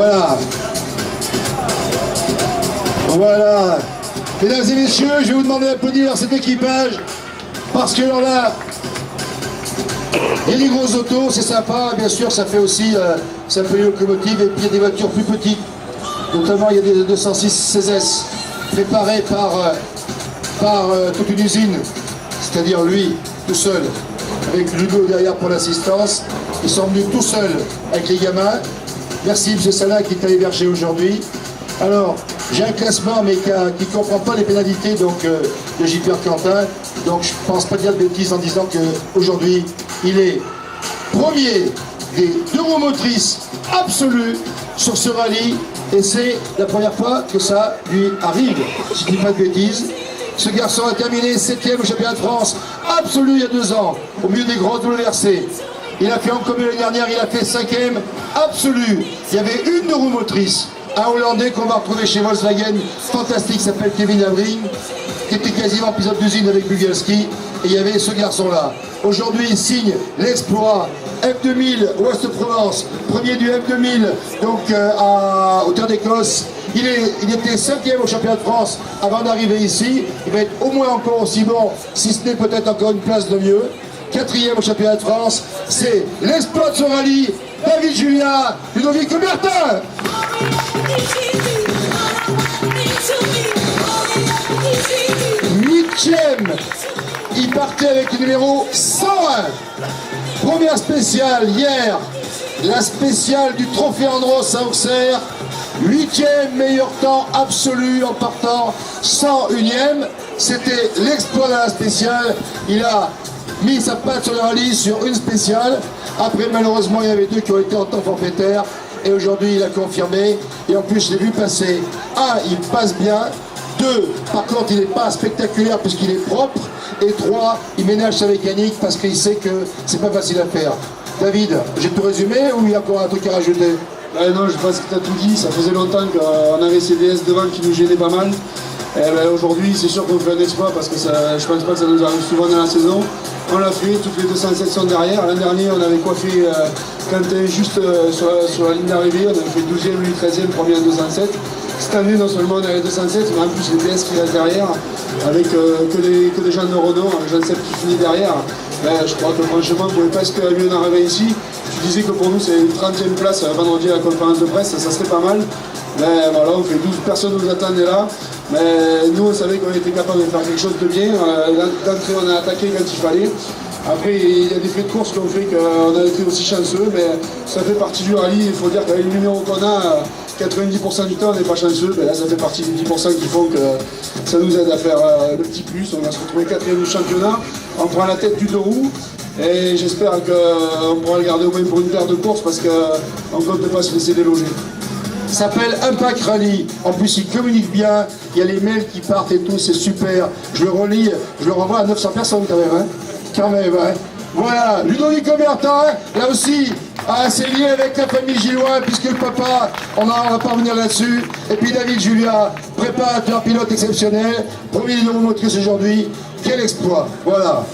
Voilà. Voilà. Mesdames et messieurs, je vais vous demander d'applaudir cet équipage parce que là, il y a des grosses autos, c'est sympa, bien sûr, ça fait aussi, ça fait une locomotive, et puis il y a des voitures plus petites, notamment il y a des 206 CZ préparés par toute une usine, c'est-à-dire lui, tout seul, avec Ludo derrière pour l'assistance. Ils sont venus tout seuls avec les gamins. Merci M. Salah qui est allé verger aujourd'hui. Alors, j'ai un classement mais qui ne comprend pas les pénalités donc, de Gilbert Quentin. Donc je ne pense pas dire de bêtises en disant qu'aujourd'hui, il est premier des deux roues motrices absolues sur ce rallye. Et c'est la première fois que ça lui arrive, si je ne dis pas de bêtises. Ce garçon a terminé 7e au championnat de France absolu il y a 2 ans, au milieu des grands WRC. Il a fait en commun l'année dernière, il a fait 5e absolu. Il y avait une roue motrice, un Hollandais qu'on va retrouver chez Volkswagen, fantastique, qui s'appelle Kevin Avring, qui était quasiment pilote d'usine avec Bugalski. Et il y avait ce garçon-là. Aujourd'hui, il signe l'exploit F2000 Ouest-Provence, premier du F2000, donc à hauteur d'Écosse. Il était 5e au championnat de France avant d'arriver ici. Il va être au moins encore aussi bon, si ce n'est peut-être encore une place de mieux. 4e au championnat de France. C'est l'exploit de ce rallye. David Julien, Ludovic Bertin. 8e. Il partait avec le numéro 101. Première spéciale hier, la spéciale du Trophée Andros à Auxerre. 8e meilleur temps absolu en partant 101e. C'était l'exploit de la spéciale. Il a mis sa patte sur le rallye sur une spéciale. Après, malheureusement, il y avait 2 qui ont été en temps forfaitaire. Et aujourd'hui, il a confirmé. Et en plus, je l'ai vu passer. 1, il passe bien. 2, par contre, il n'est pas spectaculaire puisqu'il est propre. Et 3, il ménage sa mécanique parce qu'il sait que c'est pas facile à faire. David, j'ai tout résumé ou il y a encore un truc à rajouter? Non, je pense que tu as tout dit. Ça faisait longtemps qu'on avait ces DS devant qui nous gênaient pas mal. Aujourd'hui, c'est sûr qu'on fait un exploit parce que ça, je pense pas que ça nous arrive souvent dans la saison. On l'a fait, toutes les 207 sont derrière. L'an dernier, on avait coiffé Quentin juste sur la ligne d'arrivée. On avait fait 12e, lui 13e, premier en 207. Cette année, non seulement on avait 207, mais en plus les DS qui restent derrière, avec que des gens de Renault, avec Jean-Seb qui finit derrière. Je crois que franchement, on ne pouvait pas espérer mieux en arriver ici. Tu disais que pour nous, c'est une 30e place vendredi à la conférence de presse, ça serait pas mal. Mais voilà, on fait 12 personnes nous attendaient là. Mais nous, on savait qu'on était capable de faire quelque chose de bien. D'entrée, on a attaqué quand il fallait. Après, il y a des faits de course qui ont fait qu'on a été aussi chanceux, mais ça fait partie du rallye. Il faut dire qu'avec le numéro qu'on a, 90% du temps, on n'est pas chanceux. Mais là, ça fait partie des 10% qui font que ça nous aide à faire le petit plus. On va se retrouver 4e du championnat. On prend la tête du 2 roues. Et j'espère qu'on pourra le garder au moins pour une paire de courses parce qu'on ne compte pas se laisser déloger. Ça s'appelle Impact Rally. En plus, il communique bien. Il y a les mails qui partent et tout, c'est super. Je le relis, je le renvoie à 900 personnes quand même. Hein. Quand même, hein. Voilà, Ludovic Bertin, là aussi, c'est lié avec la famille Gillois, puisque le papa, on va pas revenir là-dessus. Et puis David Julia, préparateur, pilote exceptionnel, premier numéro motrice aujourd'hui. Quel exploit, voilà.